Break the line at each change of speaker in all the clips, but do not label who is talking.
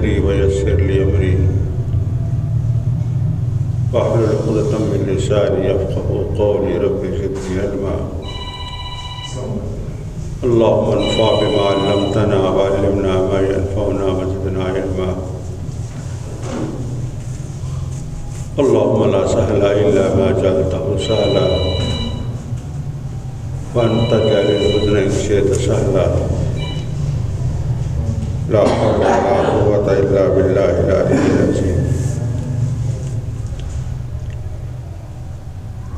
صدری ویسر لی امری واحلل عقدۃ من لسانی یفقهوا قولی رب زدنی علما اللهم انفع بما علمتنا وعلمنا ما ينفعنا وزدنا علما اللهم لا سهل إلا ما جعلته سهلا وأنت جعل الحزن إن شئت سهلا لا حول ولا قوة إلا بالله العلي العظيم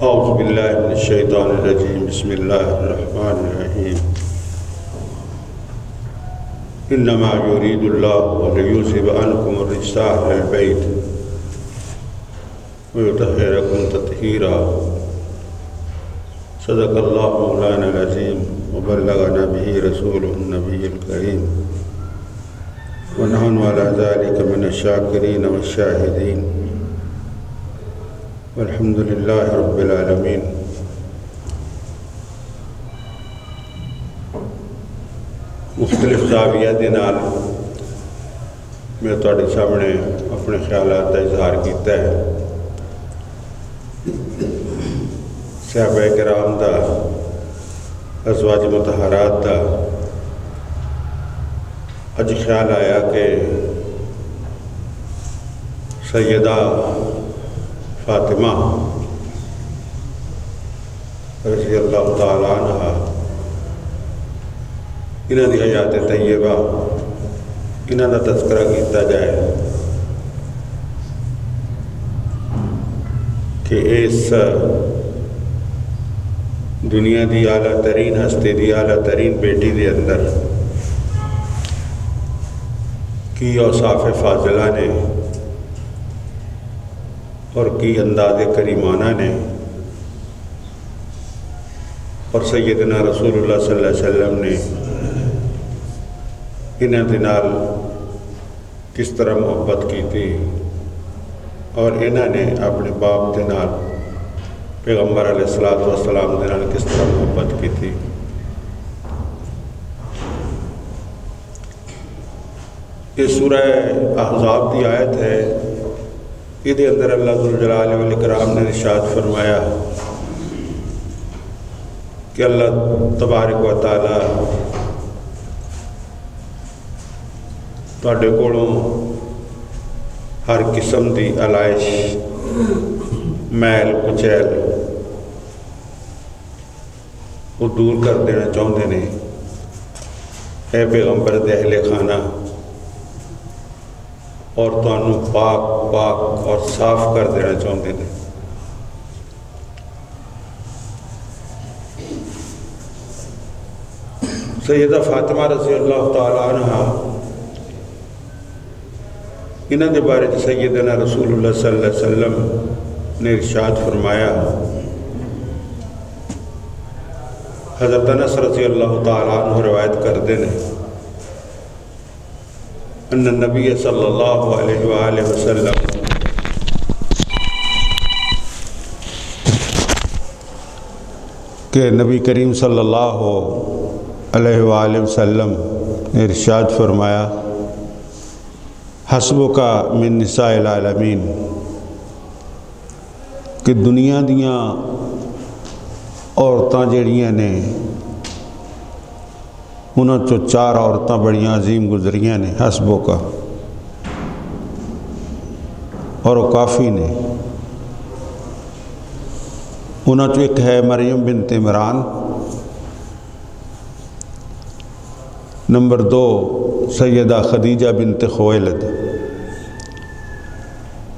أعوذ بالله من الشيطان الرجيم بسم الله الرحمن الرحيم إنما يريد الله ليذهب عنكم الرجس أهل البيت ويطهركم تطهيرا صدق الله مولانا العظيم وبلغنا به رسوله النبي الكريم ونحن على ذلك من الشاكرين والشاهدين والحمد لله رب العالمين مختلف زاویہ دے نال میں تواڈے سامنے اپنے خیالات کا اظہار کیتا ہے صحابہ کرام دا ازواج مطہرات دا اج خیال آیا کہ سیدہ فاطمہ رضی اللہ تعالیٰ عنہ انہاں دی حیات طیبہ انہاں دا تذکرہ کیتا جائے کہ اس دنیا دی اعلیٰ ترین ہستی دی اعلیٰ ترین بیٹی دے اندر کی اوصاف فاضلہ نے اور کی انداز کریمانہ نے اور سیدنا رسول اللہ صلی اللہ علیہ وسلم نے انہاں دے نال کس طرح محبت کی تھی اور انہاں نے اپنے باپ دے نال پیغمبر علیہ السلام دے نال کس طرح محبت کی تھی یہ سورہ احزاب دی آیت ہے یہ دے اندر اللہ ذوالجلال والاکرام نے ارشاد فرمایا کہ اللہ تبارک و تعالی تواڈے کولوں ہر قسم دی علائش میل کچیل وہ دور کر دینا چاہتے ہیں اے پیغمبر دے اہل خانہ اور تانوں پاک پاک اور صاف کر دینا چاہتے ہیں سیدہ فاطمہ رضی اللہ تعالیٰ عنہ انہاں دے بارے سیدنا رسول اللہ صلی اللہ علیہ وسلم نے ارشاد فرمایا حضرت انس رضی اللہ تعالیٰ عنہ روایت کردے نے ان النبی صلی اللہ علیہ وآلہ وسلم کہ نبی کریم صلی اللہ علیہ وآلہ وسلم نے ارشاد فرمایا حسبک من نساء العالمین کہ دنیا دیاں عورتاں جڑیاں نے انہاں چو 4 عورتاں بڑیاں عظیم گزریاں نے حسبک اور وہ کافی نے انہاں چو ایک ہے مریم بنت عمران نمبر 2 سیدہ خدیجہ بنت خویلد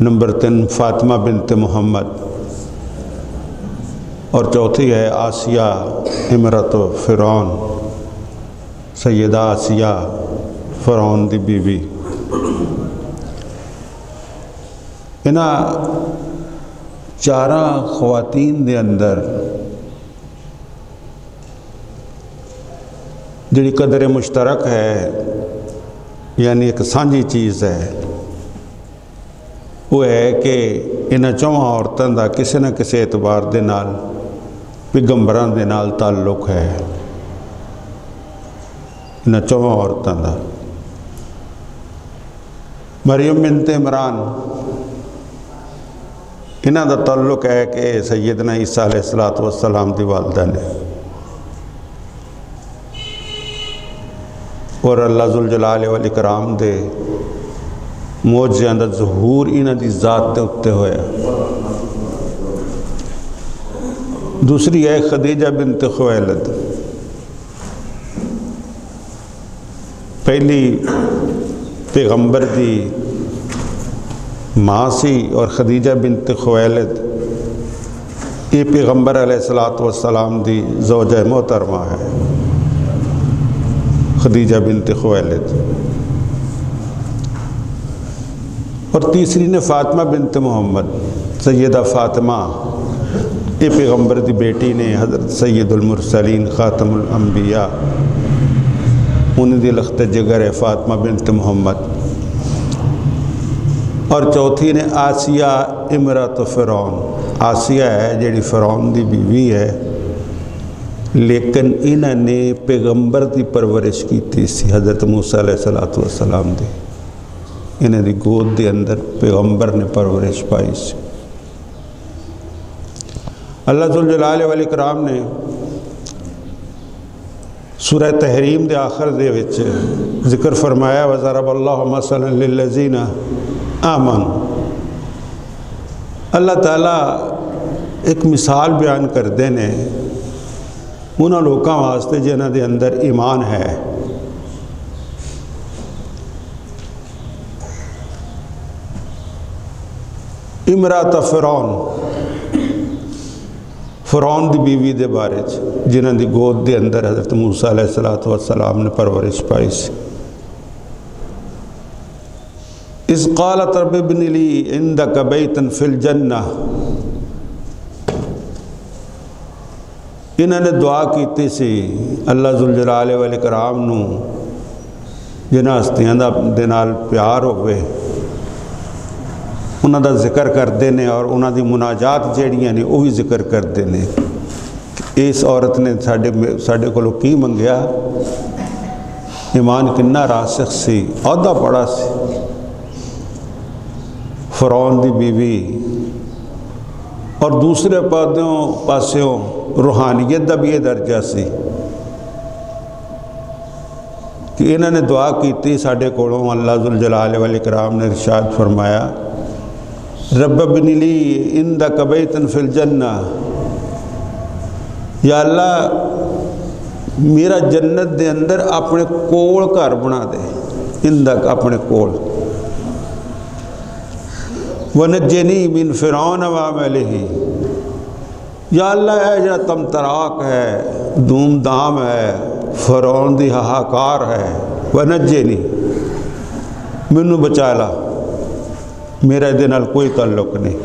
نمبر 3 فاطمہ بنت محمد اور چوتھی ہے آسیہ امرت فرعون سیدہ آسیہ فرعون دی بی بی انہاں 4 خواتین دے اندر جڑی قدر مشترک ہے یعنی ایک سانجھی چیز ہے وہ ہے کہ انہاں 4 عورتوں دا کسی نہ کسی اعتبار دے نال پیغمبراں دے نال تعلق ہے انہاں 4 عورتوں دا مریم بنت عمران انہاں دا تعلق ہے کہ سیدنا عیسیٰ علیہ السلام دی والدہ نے، اور اللہ ذوالجلال والاکرام دے معجزیاں دا ظہور انہاں دی ذات دے اتے ہویا۔ دوسری ہے خدیجہ بنت خویلد، پہلی پیغمبر دی ماں سی، اور خدیجہ بنت خویلد یہ پیغمبر علیہ السلام دی زوجہ محترمہ ہے، خدیجہ بنت خویلد۔ اور تیسری نے فاطمہ بنت محمد، سیدہ فاطمہ یہ پیغمبر دی بیٹی نے، حضرت سید المرسلین خاتم الانبیاء انہی دی لخت جگر ہے فاطمہ بنت محمد۔ اور چوتھی نے آسیہ امرات فرعون، آسیہ ہے جیڑی فرعون دی بیوی ہے، لیکن انہوں نے پیغمبر دی پرورش کی تھی سی، حضرت موسیٰ علیہ السلام دی، انہیں دی گود دے اندر پیغمبر نے پرورش پائی سی۔ اللہ ذوالجلال والاکرام نے سورہ تحریم دے آخر دے وچ ذکر فرمایا وَضَرَبَ اللَّهُ مَثَلًا لِلَّذِينَ آمَنُوا، اللہ تعالیٰ ایک مثال بیان کردے نے انہاں لوکاں واسطے جنہاں دے اندر ایمان ہے۔ امرات فرعون دی بیوی دے بارے جنہاں دی گود دے اندر حضرت موسیٰ علیہ السلام نے پرورش پائی سی۔ اِذْ قَالَتْ رَبِّ ابْنِ لِي عِنْدَكَ بَيْتًا فِي الْجَنَّةِ، انہوں نے دعا کیتی سی اللہ ذوالجلال والاکرام نو جنہاں ہستیاں دے نال پیار ہوئے انہاں دا ذکر کردے نے، اور انہاں دی مناجات جیڑیاں نے وہ بھی ذکر کردے نے کہ اس عورت نے ساڈے کولوں کی منگیا، ایمان کننا راسخ سی، عہدہ بڑا سی، فرعون دی بیوی، اور دوسرے پاسوں روحانیت دا بھی یہ درجہ سی کہ انہوں نے دعا کیتی ساڈے کولوں، اللہ ذوالجلال والاکرام نے ارشاد فرمایا رب ابن لی عندک بیتن فی الجنہ، یا اللہ میرا جنت دے اندر اپنے کول گھر بنا دے، عندک اپنے کول، ونجنی من فرعون وعملہ، یا اللہ ہے جا تم تراک ہے، دھوم دھام ہے، فرعون دی ہاہاکار ہے، ونجنی منو بچا لا، میرا دے نال کوئی تعلق نہیں،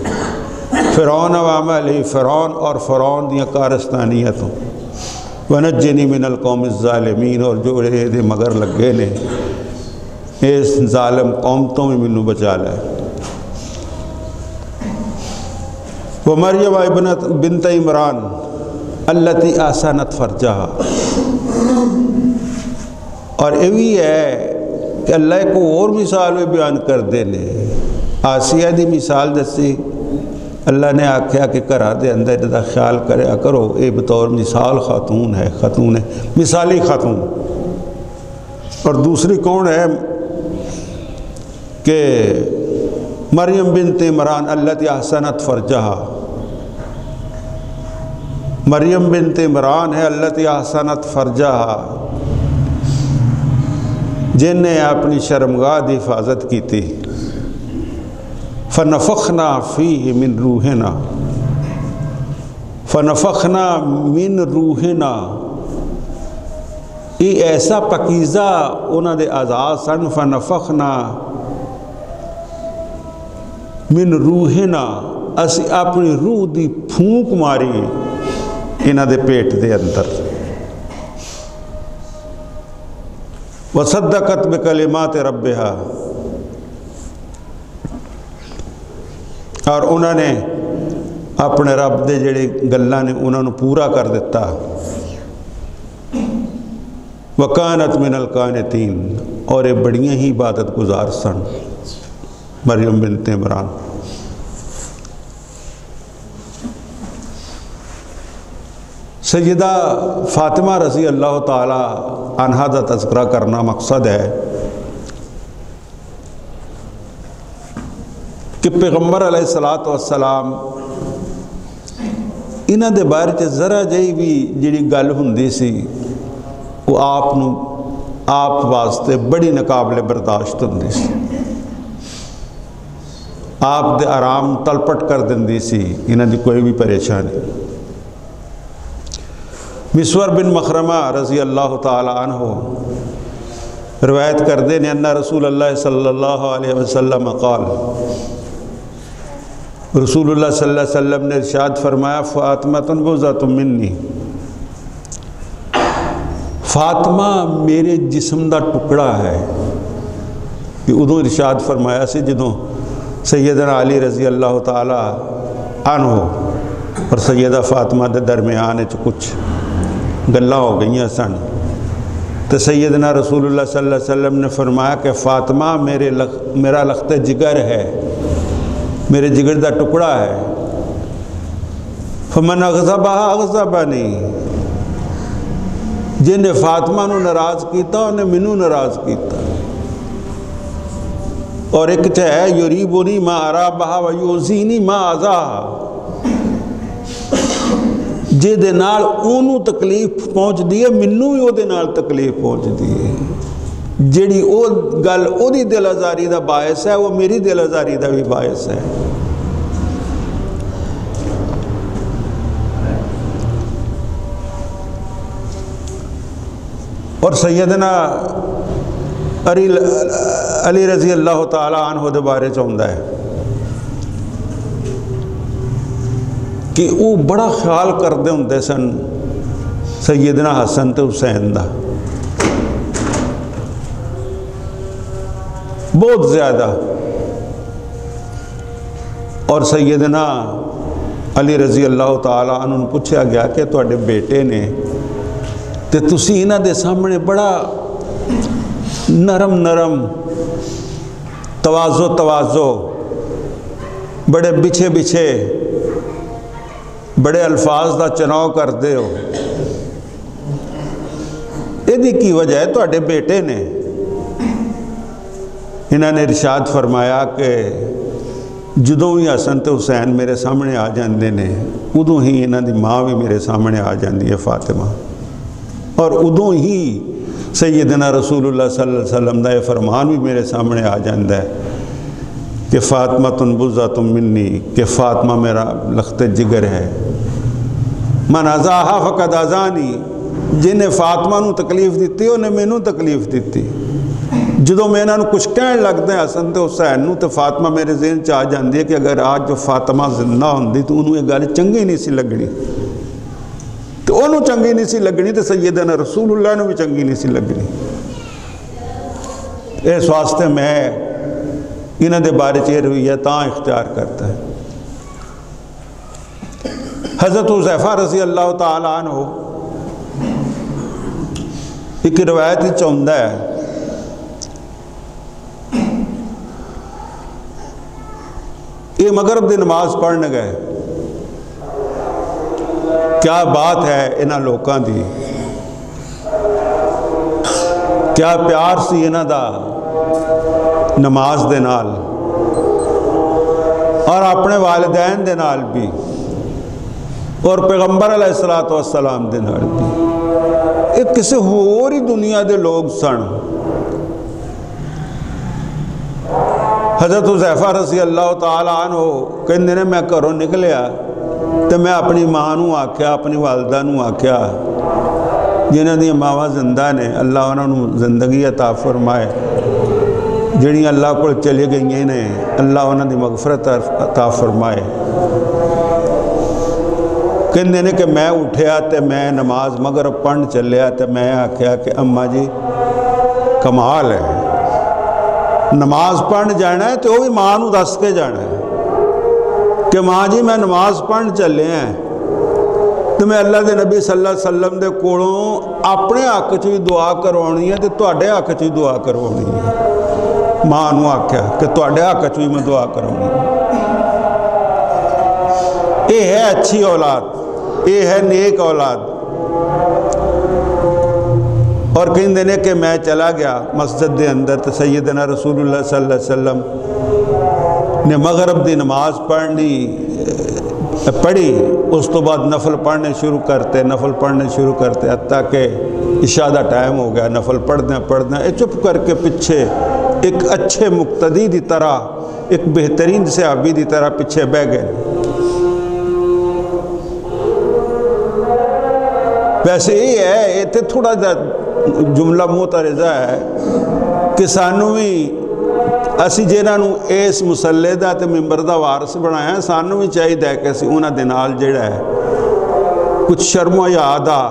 فرعون وعملہ، فرعون اور فرعون دیا کارستانیتوں، ونجنی من القوم الظالمین، اور جو دے مگر لگے نے اس ظالم قومتوں میں منو بچا لائے۔ ومریم بنت عمران التی احسنت فرجہا، اور یہ بھی ہے کہ اللہ کو اور مثال بھی بیان کر دینے، آسیہ دی مثال دسی، اللہ نے آکھیا کہ گھراں دے اندر دا خیال کریا کرو، اے بطور مثال خاتون ہے، مثالی خاتون۔ اور دوسری کون ہے کہ مریم بنت عمران التی احسنت فرجہا، مریم بنت عمران ہے التی احسنت فرجہا، جن نے اپنی شرمگاہ دی حفاظت کی تھی، فنفخنا فیہ من روحنا، فنفخنا من روحنا، یہ ایسا پکیزہ انہاں دے اعضاء سن، فنفخنا من روحنا، اسی اپنی روح دی پھونک ماری انہاں دے پیٹ دے اندر، وصدقت بکلمات ربہا، اور انہوں نے اپنے رب دے جڑے گلاں نے انہوں نے پورا کر دیتا، وکانت من القانتین، اور یہ بڑیاں ہی عبادت گزار سن، مریم بنت عمران۔ سیدہ فاطمہ رضی اللہ تعالی عنہا دا تذکرہ کرنا مقصد ہے کہ پیغمبر علیہ السلام انہاں دے بارے چ ذرا جہی بھی جڑی گل ہوندی سی وہ آپ واسطے بڑی ناقابل برداشت ہوندی سی، آپ دے آرام تلپٹ کر دندی سی، انہاں دی کوئی بھی پریشانی۔ مسور بن مخرمہ رضی اللہ تعالی عنہ روایت کردے نے ان رسول اللہ صلی اللہ علیہ وسلم قال، رسول اللہ صلی اللہ علیہ وسلم نے ارشاد فرمایا فاطمہ بضعۃ منی، فاطمہ میرے جسم دا ٹکڑا ہے۔ یہ ادوں ارشاد فرمایا سی جدوں سیدنا علی رضی اللہ تعالی عنہ اور سیدہ فاطمہ دے درمیان کچھ گلاں ہو گئیاں سن، تو سیدنا رسول اللہ صلی اللہ علیہ وسلم نے فرمایا کہ فاطمہ میرا لخت جگر ہے، میرے جگر دا ٹکڑا ہے۔ فمن اغضبها اغضبنی، جن نے فاطمہ نو ناراض کیتا انہیں منو ناراض کیتا۔ اور ایک ہے یریبنی ما ارا بہا ویوزینی ما ازاہا، جے دے نال اونوں تکلیف پہنچ دیئے منوں بھی او دے نال تکلیف پہنچ دیئے، جیڑی او گل او دی دل آزاری دا باعث ہے وہ میری دل آزاری دا بھی باعث ہے۔ اور سیدنا علی رضی اللہ تعالی عنہ دے بارے چاہندہ ہے کہ وہ بڑا خیال کردے ہوندے سن سیدنا حسن تے حسین دا، بہت زیادہ۔ اور سیدنا علی رضی اللہ تعالی عنہ نے پوچھا گیا کہ تواڈے بیٹے نے تے تسی انہاں دے سامنے بڑا نرم توازو بڑے بچھے بڑے الفاظ دا چناؤ کر دے ہو، یہ کی وجہ ہے تواڈے بیٹے نے؟ انہوں نے ارشاد فرمایا کہ جدوں ہی حسن تے حسین میرے سامنے آ جاندے نے ادوں ہی انہوں دی ماں بھی میرے سامنے آ جاندی ہے فاطمہ، اور ادوں ہی سیدنا رسول اللہ صلی اللہ علیہ وسلم دا یہ فرمان بھی میرے سامنے آ جاندہ ہے کہ فاطمہ بضعۃ منی، کہ فاطمہ میرا لخت جگر ہے۔ من ازاہا فقد ازانی، جنہیں فاطمہ نو تکلیف دیتی انہیں میں نو تکلیف دیتی۔ جدو میں انہوں کچھ کہنے لگتے ہیں حسن تے حسین نو، تو فاطمہ میرے ذہن چاہ جاندی ہے کہ اگر آج جو فاطمہ زندہ ہوندی تو انہوں یہ گل چنگی نہیں سی لگنی، تو انہوں چنگی نہیں سی لگنی تو سیدنا رسول اللہ نے بھی چنگی نہیں سی لگنی۔ اس واسطے میں انہوں دے بارے چیر ہوئی ہے تاں اختیار کرتا ہے۔ حضرت حذیفہ رضی اللہ تعالی عنہ ایک روایت ہی چاہندہ ہے یہ مغرب دی نماز پڑھنے گئے، کیا بات ہے انہاں لوکاں دی، کیا پیار سی انہاں دا نماز دے نال اور اپنے والدین دے نال بھی اور پیغمبر علیہ السلام دے نال بھی۔ یہ کسی ہوری دنیا دے لوگ سن۔ حضرت حذیفہ رضی اللہ تعالی عنہ کہندے نے میں گھروں نکلیا تو میں اپنی ماں نو آکھیا، اپنی والدہ نو آکھیا جنہاں دی ماواں زندہ نے، اللہ انہوں زندگی عطا فرمائے، جڑی اللہ کو چلے گئی نے اللہ انہوں دی مغفرت عطا فرمائے۔ کہندے نے کہ میں اٹھیا تے میں نماز مغرب پڑھن چلیا تے میں آکھیا کہ اماں جی کمال ہے، نماز پڑھن جانا ہے تو وہ بھی ماں نو دس کے جانا ہے کہ ماں جی میں نماز پڑھن چلے ہیں، تو میں اللہ دے نبی صلی اللہ علیہ وسلم دے کولوں اپنے حق چ بھی دعا کروانی ہے تو تواڈے حق چ بھی دعا کروانی ہے۔
ماں نو آکھیا کہ تواڈے حق وچ وی میں دعا کروں گی. یہ ہے اچھی اولاد، یہ ہے نیک اولاد. اور کہندے نے کہ میں چلا گیا مسجد دے اندر تو سیدنا رسول اللہ صلی اللہ علیہ وسلم نے مغرب دی نماز پڑھی، اس تو بعد نفل پڑھنے شروع کرتے حتیٰ کہ عشاء دا ٹائم ہو گیا. نفل پڑھنا چپ کر کے پیچھے ایک اچھے مقتدی دی طرح، ایک بہترین صحابی دی طرح پیچھے بہ گئے. ویسے یہ ہے، یہ تو تھوڑا جا جملہ معترضہ ہے کہ سانو بھی اسی جنہوں اس مسلے دا تے ممبر دا وارث بنایا، سانو بھی چاہیے کہ اسی انہاں دے نال جڑا ہے کچھ شرم و حیا دا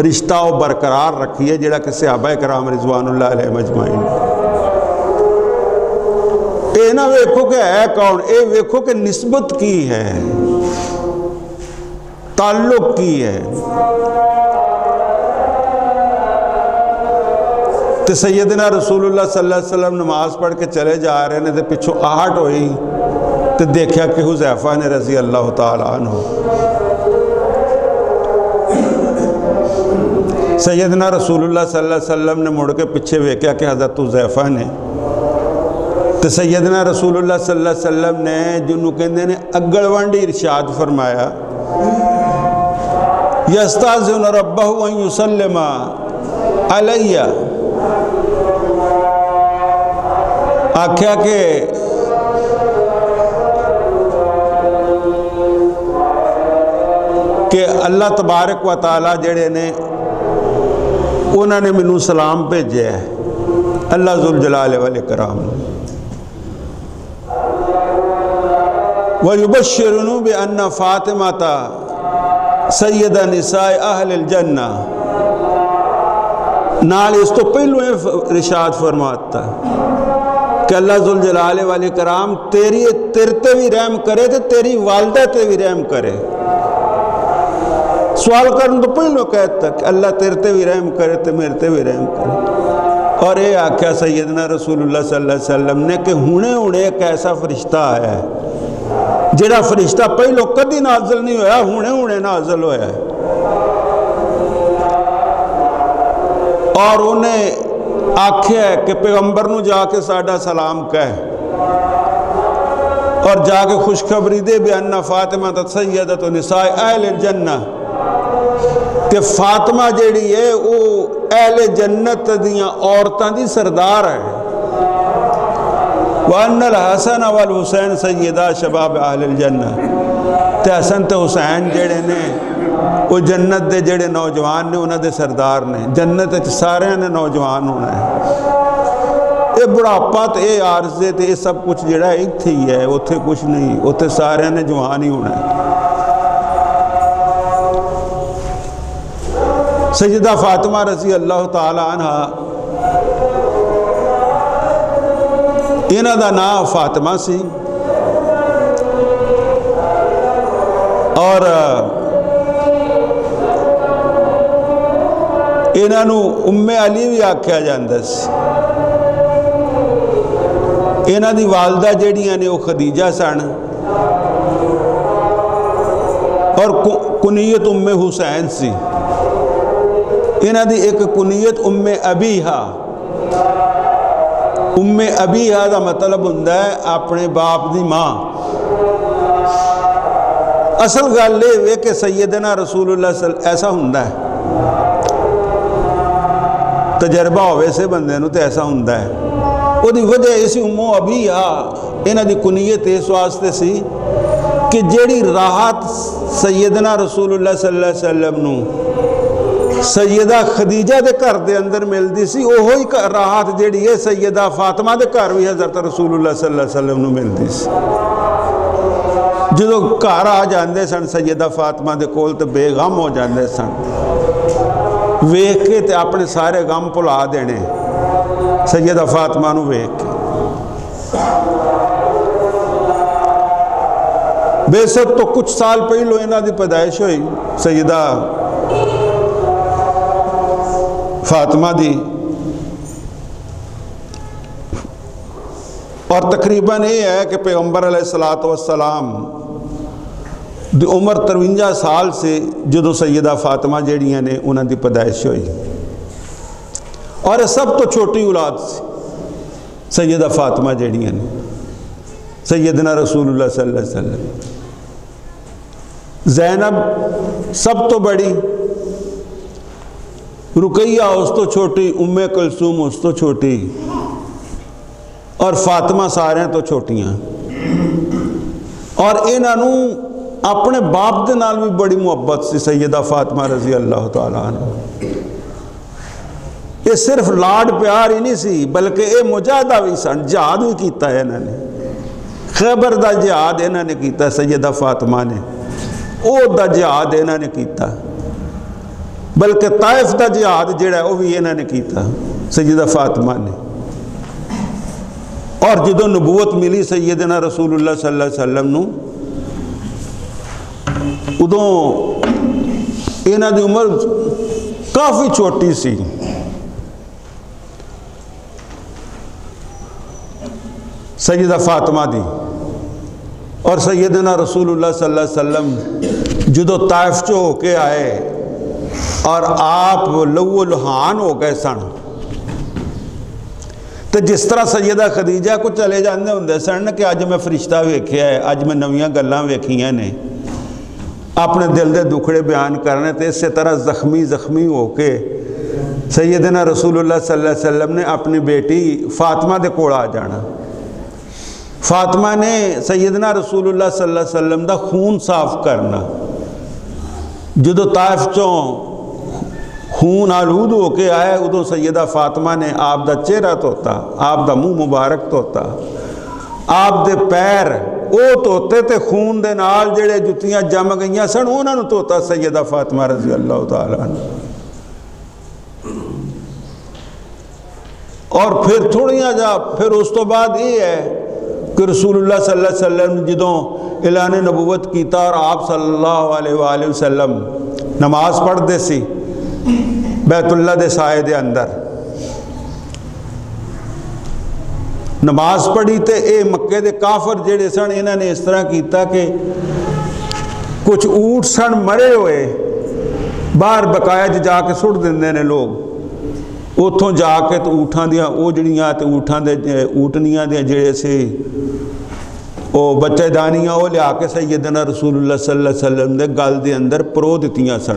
رشتہ و برقرار رکھیے، جڑا کہ صحابہ کرام رضوان اللہ علیہ مجمعین. اے نہ ویکھو کہ ہے کون، اے ویکھو کہ نسبت کی ہے، تعلق کی ہے. تو سیدنا رسول اللہ صلی اللہ علیہ وسلم نماز پڑھ کے چلے جا رہے ہیں، تو پچھو آہٹ ہوئی تو دیکھا کہ حذیفہ نے رضی اللہ تعالیٰ عنہ. سیدنا رسول اللہ صلی اللہ علیہ وسلم نے مڑ کے پیچھے ویکھا کہ حضرت حذیفہ نے. تو سیدنا رسول اللہ صلی اللہ علیہ وسلم نے جنہوں کہندے نے اگل وانڈی ارشاد فرمایا، یستاذن ربہ ان یسلم علیہ. آکھیا کہ اللہ تبارک و تعالیٰ جڑے نے انہوں نے منو سلام بھیجے ہے، اللہ ذوالجلال والاکرام. وَيُبَشِّرُنُ بِأَنَّ فَاطِمَةَ سَيِّدَ نِسَاءِ أَهْلِ الْجَنَّةِ. نال اس تو پہلو ارشاد فرماتا کہ اللہ ذوالجلال والاکرام تیرے تے بھی رحم کرے تے تیری والدہ تے بھی رحم کرے. سوال کرنے تو پہلو کہتا کہ اللہ تیرے تے بھی رحم کرے تے میرے تے بھی رحم کرے. اور یہ آکھیا سیدنا رسول اللہ صلی اللہ علیہ وسلم نے کہ ہونے ایک ایسا فرشتہ آیا ہے جڑا فرشتہ پہلو کدی نازل نہیں ہویا، ہونے نازل ہویا ہے. اور انہیں آکھیا ہے کہ پیغمبر نو جا کے ساڈا سلام کہہ، اور جا کے خوشخبری دے بِأَنَّ فاطمہ سیدۃ نساء اہل الجنہ، کہ فاطمہ جیڑی ہے وہ اہل جنت دیاں عورتاں دی سردار ہے. وَأَنَّ الْحَسَنَ وَالْحُسَيْنَ سَيِّدَا شَبَابِ أَهْلِ الْجَنَّةِ. تے حسن تے حسین جڑے نے وہ جنت دے جڑے نوجوان نے انہاں دے سردار نے. جنت تے سارے نے نوجوان ہونا ہے. یہ بڑھاپا تے یہ عارضے تے یہ سب کچھ جڑا ایتھے ہی ہے، اوتھے کچھ نہیں، اوتھے سارے نے جوان ہی ہونا ہے. سیدہ فاطمہ رضی اللہ تعالی عنہ، انہاں دا نام فاطمہ سی، اور انہاں نو ام علی بھی آکھیا جاندا سی. انہاں دی والدہ جڑیاں نے وہ خدیجہ سن، اور کنیت ام حسین سی. انہاں دی ایک کنیت ام ابیہا. ام ابیہا دا مطلب ہوندا ہے اپنے باپ دی ماں. اصل گل یہ کہ سیدنا رسول اللہ صلی اللہ علیہ وسلم ایسا ہوندا ہے، تجربہ ہوئے سے بندے نو تے ایسا ہوندا ہے. وہ دی وجہ اسی ام ابیہا انہاں دی کنیت اس واسطے سی کہ جیڑی راحت سیدنا رسول اللہ صلی اللہ علیہ وسلم نو سیدہ خدیجہ دے گھر دے اندر ملدی سی، وہی راحت جیڑی ہے سیدہ فاطمہ دے گھر بھی حضرت رسول اللہ صلی اللہ علیہ وسلم نو ملدی سی. جدو گھر آ جاندے سن سیدہ فاطمہ دے کول تے بے غم ہو جاندے سن، ویکھ کے تے اپنے سارے غم بھلا دینے سیدہ فاطمہ نو ویکھ کے. بے شک تو کچھ سال پہلو انہاں دی پیدائش ہوئی سیدہ فاطمہ دی. اور تقریباً یہ ہے کہ پیغمبر علیہ الصلوۃ والسلام دی عمر 53 سال سے جدو سیدہ فاطمہ جہڑیاں نے انہاں دی پیدائش ہوئی، اور یہ سب تو چھوٹی اولاد سی سیدہ فاطمہ جہڑیاں نے، سیدنا رسول اللہ صلی اللہ علیہ وسلم، زینب سب تو بڑی، رقیہ اس تو چھوٹی، ام کلثوم اس تو چھوٹی، اور فاطمہ سارے تو چھوٹیاں، اور انہوں اپنے باپ دے نال بھی بڑی محبت سی سیدہ فاطمہ رضی اللہ تعالیٰ عنہ۔ یہ صرف لاڈ پیار ہی نہیں سی بلکہ یہ مجاہدہ بھی سن، جہاد بھی کیتا ہے انہوں نے، خیبر دا جہاد انہوں نے کیتا سیدہ فاطمہ نے، احد دا جہاد انہوں نے کیتا، بلکہ طائف دا جہاد جڑا ہے وہ بھی انہوں نے کیتا سیدہ فاطمہ نے۔ اور جدو نبوت ملی سیدنا رسول اللہ صلی اللہ علیہ وسلم نو، ادوں انہاں دی عمر کافی چھوٹی سی، سیدہ فاطمہ دی، اور سیدنا رسول اللہ صلی اللہ علیہ وسلم جدو طائف چو ہو کے آئے اور آپ لو لہان ہو گئے سن، تو جس طرح سیدہ خدیجہ کو چلے جاندے ہوندے سن کہ اج میں فرشتہ ویکھیا ہے، اج میں نویاں گلاں ویکھیاں نے، اپنے دل دے دکھڑے بیان کرنے، تو اسی طرح زخمی ہو کے سیدنا رسول اللہ صلی اللہ علیہ وسلم نے اپنی بیٹی فاطمہ دے کول آ جانا۔ فاطمہ نے سیدنا رسول اللہ صلی اللہ علیہ وسلم دا خون صاف کرنا، جدو طائف چوں خون آلود ہو کے آئے ادو سیدہ فاطمہ نے آپ دا چہرہ توتا، آپ دا منہ مبارک توتا، آپ دے پیر او توتے تے خون دے نال جڑے جتیاں جم گئیاں سن انہاں نوں توتا سیدہ فاطمہ رضی اللہ تعالیٰ عنہ۔ اور پھر تھوڑیاں جا پھر اس تو بعد یہ ہے کہ رسول اللہ صلی اللہ علیہ وسلم جدوں اعلان نبوت کیتا اور آپ صلی اللہ علیہ وآلہ وسلم نماز پڑھ دے سی بیت اللہ دے سائے دے اندر، نماز پڑھی تے اے مکے دے کافر جڑے سن انہوں نے اس طرح کیتا کہ کچھ اونٹ سن مرے ہوئے باہر بقایا جا کے سٹ دیندے نے لوگ، اتھوں جا کے تو اونٹاں دیاں او جڑیاں تے اونٹاں دے اونٹنیاں دے جڑے سے او بچے دانیاں او لیا کے سیدنا رسول اللہ صلی اللہ علیہ وسلم دے گل دے اندر پرو دتیاں سن،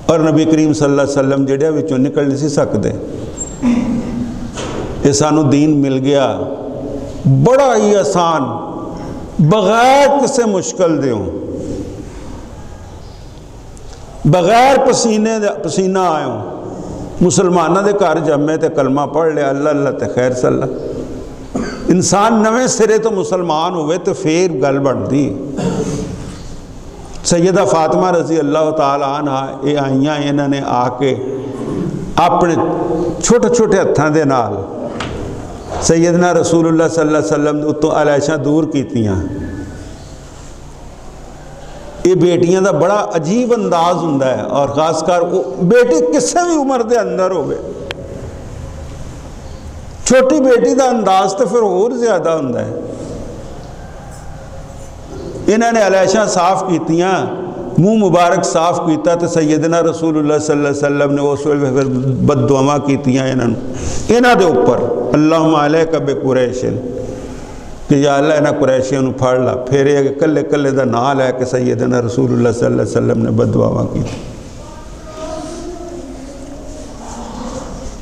اور نبی کریم صلی اللہ علیہ وسلم جڑے وچوں نکل نہیں سی سکدے۔ یہ سانو دین مل گیا بڑا ہی آسان، بغیر کسے مشکل دیوں، بغیر پسینہ آئوں، مسلمانہ دے گھر جمے تے کلمہ پڑھ لیا اللہ اللہ تے خیر صلی، انسان نویں سرے تو مسلمان ہوئے تو پھر گل بڑھتی۔ سیدہ فاطمہ رضی اللہ تعالیٰ عنہ یہ آئیاں انہوں نے آ کے اپنے چھوٹے چھوٹے ہتھاں دے نال سیدنا رسول اللہ صلی اللہ علیہ وسلم اتوں علیشاں دور کیتیاں۔ یہ بیٹیاں دا بڑا عجیب انداز ہوندا ہے، اور خاص کر بیٹی کسے بھی عمر دے اندر ہوئے، چھوٹی بیٹی دا انداز تو پھر اور زیادہ ہوندا ہے۔ انہوں نے علیشاں صاف کیتیاں، منہ مبارک صاف کیتا، تو سیدنا رسول اللہ صلی اللہ علیہ وسلم نے اس وقت پھر بد دعا کیتیاں انہوں دے اوپر، اللہم علیک بقریش، کہ یا اللہ انہاں قریشیاں نو پھڑ لا۔ پھر یہ کلے کلے دا نال ہے کہ سیدنا رسول اللہ صلی اللہ علیہ وسلم نے بد دعا کی۔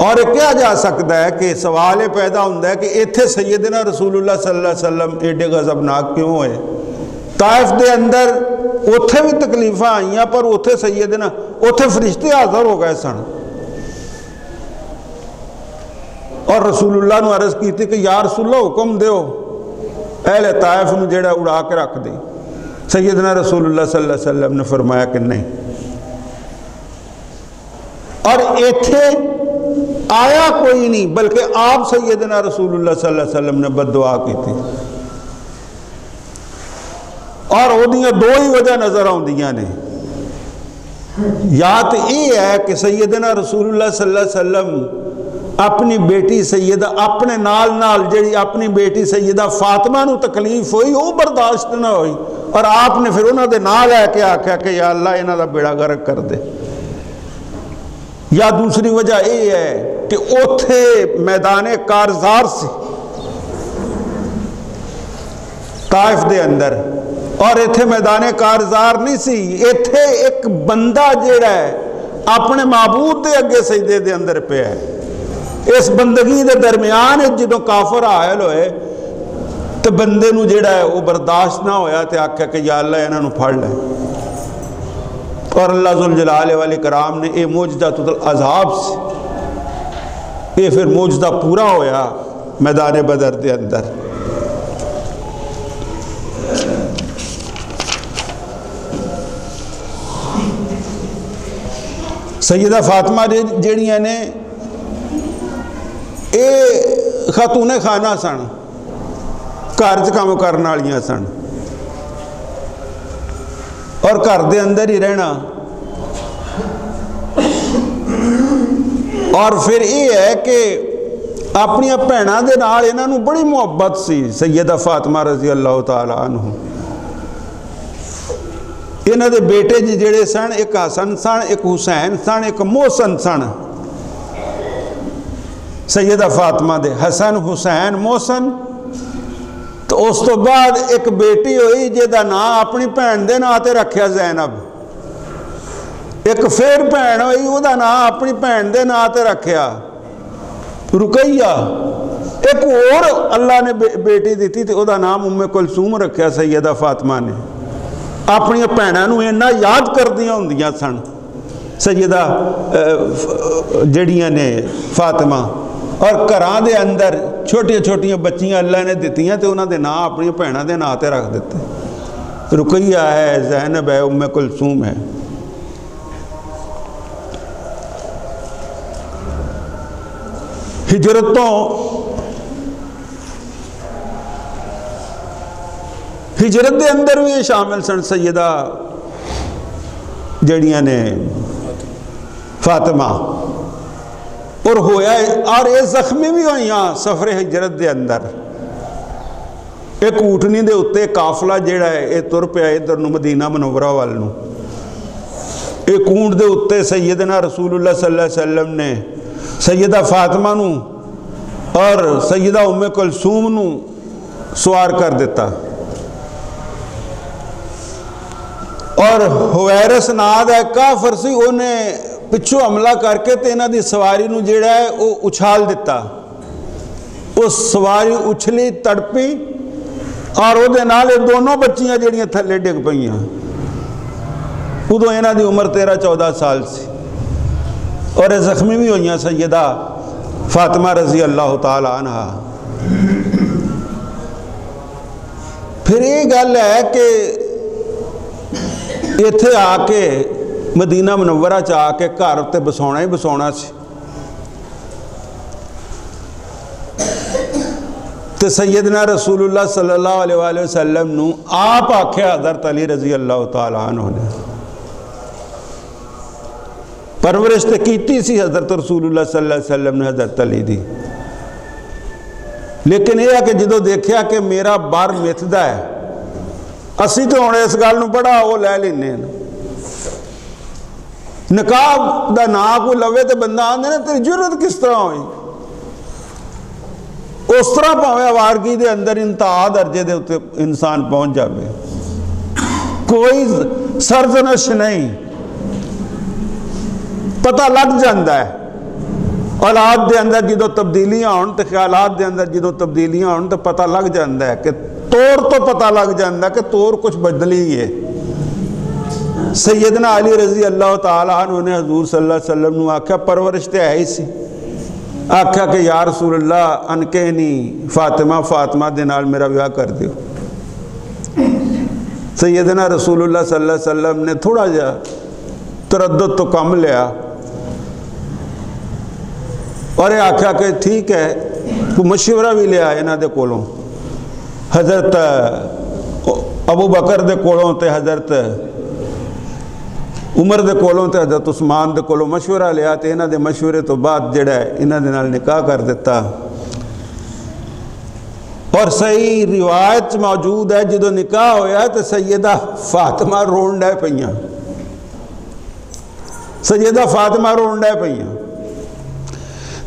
اور کیا جا سکتا ہے کہ سوال یہ پیدا ہوتا ہے کہ ایتھے سیدنا رسول اللہ صلی اللہ علیہ وسلم ایڈے غضبناک کیوں ہوئے؟ طائف دے اندر اتھے بھی تکلیفہ آئیاں، پر اتھے سیدنا اتھے فرشتے حاضر ہو گئے سن، اور رسول اللہ نے عرض کی تھی کہ یا رسول اللہ حکم دیو اہل طائف نے جڑا اڑا کے رکھ دی۔ سیدنا رسول اللہ صلی اللہ علیہ وسلم نے فرمایا کہ نہیں، اور ایتھے آیا کوئی نہیں بلکہ آپ سیدنا رسول اللہ صلی اللہ علیہ وسلم نے بد دعا کی تھی، اور وہ دو ہی وجہ نظر آؤندیاں نے، یا تو یہ ہے کہ سیدنا رسول اللہ صلی اللہ علیہ وسلم اپنی بیٹی سیدہ اپنے نال جڑی اپنی بیٹی سیدہ فاطمہ نو تکلیف ہوئی وہ برداشت نہ ہوئی اور آپ نے پھر انہوں دے نال لے کے آکھیا کہ یا اللہ انہاں دا بیڑا غرق کر دے. یا دوسری وجہ یہ ہے کہ اوتھے میدان کارزار سے طائف دے اندر اور ایتھے میدان کارزار نہیں سی, ایتھے ایک بندہ جیڑا ہے اپنے معبود دے اگے سجدے دے اندر پہ ہے. اس بندگی دے درمیان جدوں کافر حائل ہوئے تو بندے نو جیڑا ہے وہ برداشت نہ ہویا تے آکھیا کہ یا اللہ انہاں نو پھڑ لے. اور اللہ ذوالجلال والاکرام نے یہ معجزۃ العذاب سے یہ پھر معجزہ پورا ہویا میدان بدر دے اندر. سیدہ فاطمہ جڑیاں نے اے خاتون خانہ سن, گھر چ کام کرن والیاں سن اور گھر دے اندر ہی رہنا. اور پھر یہ ہے کہ اپنی بھیناں دے نال انہاں نوں بڑی محبت سی سیدہ فاطمہ رضی اللہ تعالی عنہ. انہاں دے بیٹے جڑے سن ایک حسن سن, ایک حسین سن, ایک محسن سن. سیدہ فاطمہ دے حسن, حسین, محسن. تو اس تو بعد ایک بیٹی ہوئی جہدا نام اپنی بھین دے نام تے رکھیا زینب. ایک پھر بھین ہوئی وہ نام اپنی بھین دے نام تے رکھیا رقیہ. ایک اور اللہ نے بیٹی دیتی تے وہ نام ام کلثوم رکھیا سیدہ فاطمہ نے. اپنی بھیناں نوں اینا یاد کردیاں ہوندیاں سن سیدہ جڑیاں نے فاطمہ. اور گھراں دے اندر چھوٹیاں چھوٹیاں بچیاں اللہ نے دتیاں تے انہاں دے نام اپنی بھیناں دے نام تے رکھ دیتے. رقیہ ہے, زینب ہے, ام کلثوم ہے. ہجرت دے اندر بھی شامل سن سیدہ جڑیاں نے فاطمہ. اور ہویا اور یہ زخمی بھی ہوئیاں سفر ہجرت دے اندر. ایک اونٹنی دے اتے قافلہ جیڑا ہے یہ تر پیا ادھر نو مدینہ منورہ وال نو. ایک اونٹ دے اتے سیدنا رسول اللہ صلی اللہ علیہ وسلم نے سیدہ فاطمہ نو اور سیدہ ام کلثوم نو سوار کر دیتا. اور ہویرس ناد ہے کافر سی, انہیں پچھو حملہ کر کے تے انہاں دی سواری نو جیڑا ہے وہ اچھال دیتا. اس سواری اچھلی تڑپی اور وہ دے نال دونوں بچیاں جیڑیاں تھلے ڈگ پئیاں. ادو انہاں دی عمر 13-14 سال سی. اور یہ زخمی بھی ہوئیاں سیدہ فاطمہ رضی اللہ تعالی عنہ. پھر یہ گل ہے کہ ایتھے آ کے مدینہ منورہ چ آ کے گھر تے بسونا ہی بسونا سی. تے سیدنا رسول اللہ صلی اللہ علیہ وآلہ وسلم نو آپ آکھیا حضرت علی رضی اللہ تعالی عنہ نے. پرورش تے کیتی سی حضرت رسول اللہ صلی اللہ علیہ وسلم نے حضرت علی دی, لیکن یہ ہے کہ جدو دیکھیا کہ میرا بار متدا ہے, اسی تو ہونے اس گل نو بڑا وہ لے لینے. نکاح دا نا کو لوے تے بندہ آندے نا تیری جرت کس طرح ہوئی. اس طرح پاوے آوارگی دے اندر انتہا درجے دے اتے انسان پہنچ جاوے, کوئی سرزنش نہیں, پتہ لگ جاندہ ہے. اولاد دے اندر جدو تبدیلیاں ہون تے خیالات دے اندر جدو تبدیلیاں ہون تے پتہ لگ جاندہ ہے کہ طور تو پتہ لگ جاندہ ہے کہ طور کچھ بدلی ہے. سیدنا علی رضی اللہ تعالیٰ عنہ نے حضور صلی اللہ علیہ وسلم نے آکھا پرورش تے ہے ہی سی. آکھا کہ یا رسول اللہ انکینی فاطمہ دے نال میرا بیاہ کر دیو. سیدنا رسول اللہ صلی اللہ علیہ وسلم نے تھوڑا جا تردد تو کم لیا اور یہ آکھا کہ ٹھیک ہے, کوئی مشورہ بھی لیا انہاں دے کولوں. حضرت ابو بکر دے کولوں تے حضرت عمر دے کولوں تے حضرت عثمان دے کولوں مشورہ لیا تے انہاں دے مشورے تو بعد جڑا ہے انہاں دے نال نکاح کر دیتا. اور صحیح روایت موجود ہے جدو نکاح ہویا تو سیدہ فاطمہ رون ڈے پئیاں. سیدہ فاطمہ رون ڈے پئیاں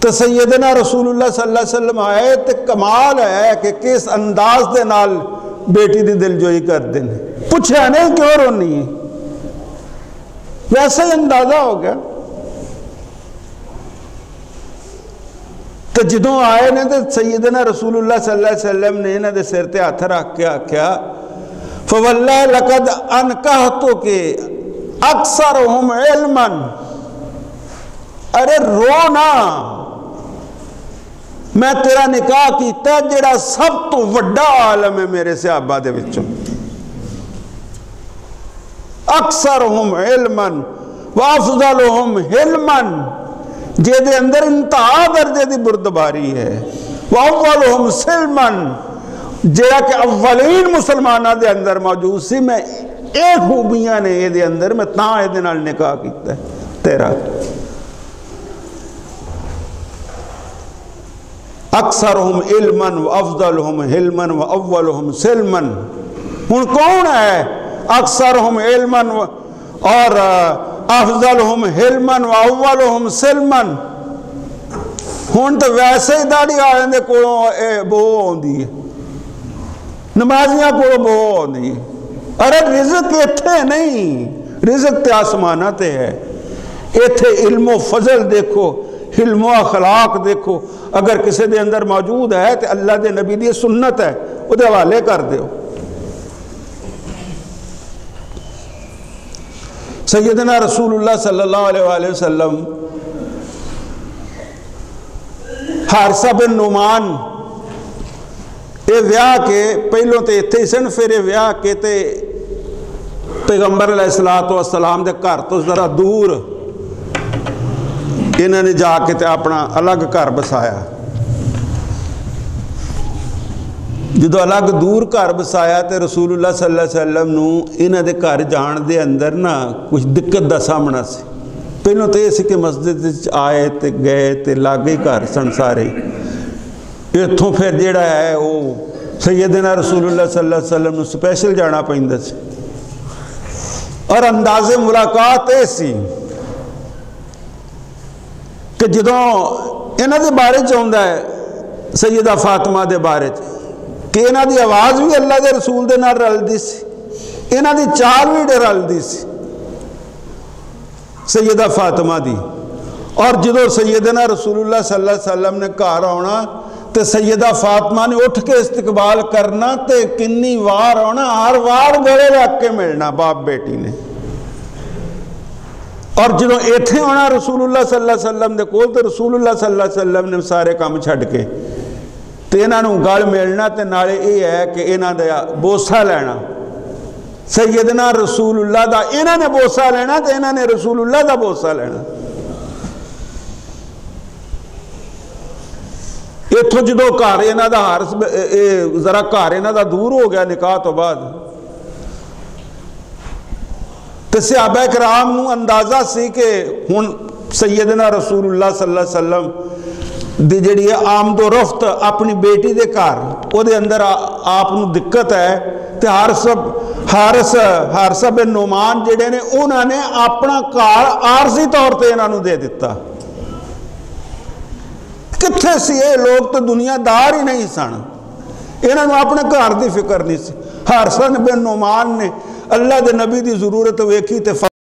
تو سیدنا رسول اللہ صلی اللہ علیہ وسلم آئے تو کمال ہے کہ کس انداز دے نال بیٹی دی دل جوئی کر دیں. پوچھا نہیں کیوں رونی ہے, ویسے ہی اندازہ ہو گیا. تو جدوں آئے نے تو سیدنا رسول اللہ صلی اللہ علیہ وسلم نے انہاں دے سر تے ہاتھ رکھ کے آکھیا فواللہ لقد انکحتک اکثرہم علما. ارے رونا, میں تیرا نکاح کیتا جڑا سب تو وڈا عالم ہے میرے صحابہ دے وچوں. اکثرہم علما وافضلہم حلما, جے دے اندر انتہا درجے دی بردباری ہے. وَأَوَّلُهُمْ سِلْمًا, جیڑا کہ اولین مسلمانہ دے اندر موجود سی. میں ایک خوبیاں نے یہ دے اندر, میں تاں یہ دے نال نکاح کیتا ہے تیرا. اکثرہم علما وافضلہم حلما واولہم سلما. ہن کون ہے اکثرہم علما اور افضلہم حلما واولہم سلما؟ ہن تو ویسے ہی داڑھی والے دے کولوں بو آندی ہے, نمازیاں کولوں بو آندی ہے. ارے رزق ایتھے نہیں, رزق تے آسمانہ تے ہے. ایتھے علم و فضل دیکھو, علم و اخلاق دیکھو. اگر کسی دے اندر موجود ہے تو اللہ دے نبی دی سنت ہے, وہ دے حوالے کر دیو. سیدنا رسول اللہ صلی اللہ علیہ وآلہ وسلم حارثہ بن نعمان یہ ویاہ کے پہلوں تے اتھے سن, پھر یہ ویاہ کے تے پیغمبر علیہ السلام دے گھر تو ذرا دور انہوں نے جا کے تے اپنا الگ گھر بسایا. جدو الگ دور گھر بسایا تے رسول اللہ صلی اللہ علیہ وسلم نو انہاں دے گھر جان دے اندر نا کچھ دقت دا سامنا سی. پہلوں تے اسی کہ مسجد آئے تے گئے تے لاگے گھر سن سارے. اتھوں پھر جیڑا ہے وہ سیدنا رسول اللہ صلی اللہ علیہ وسلم نو سپیشل جانا پیندا سی. اور انداز ملاقات ایسی کہ جدوں انہاں دے بارے چاہتا ہے سیدہ فاطمہ دے بارے کہ انہاں دی آواز بھی اللہ دے رسول دے نال رل دی سی, انہاں دی چال بھی رل دی سی سیدہ فاطمہ دی. اور جدوں سیدنا رسول اللہ صلی اللہ علیہ وسلم نے گھر آنا تے سیدہ فاطمہ نے اٹھ کے استقبال کرنا تے کنی وار آنا, ہر وار گلے لگ کے ملنا باپ بیٹی نے. اور جدوں ایتھے ہونا رسول اللہ صلی اللہ علیہ وسلم دے کول تے رسول اللہ صلی اللہ علیہ وسلم نے سارے کام چھڈ کے تے انہاں نوں گل ملنا تے نالے یہ ہے کہ انہاں دا بوسہ لینا. سیدنا رسول اللہ دا انہاں نے بوسہ لینا تے انہاں نے رسول اللہ دا بوسہ لینا. اتھوں جدوں گھر انہاں دا ذرا گھر انہاں دا دور ہو گیا نکاح تو بعد تے صحابہ کرام نو اندازہ سی کہ ہن سیدنا رسول اللہ صلی اللہ علیہ وسلم دی جڑی آمد و رفت اپنی بیٹی دے گھر او دے اندر آپ نو دقت ہے تے حارثہ بن نعمان جڑے نے انہاں نے اپنا گھر عارضی طور تے انہاں نو دے دیتا. کتھے سی یہ لوگ تو دنیا دار ہی نہیں سن, انہاں نو اپنے گھر دی فکر نہیں سی. حارثہ بن نعمان نے اللہ دے نبی دی ضرورت ویکھی تے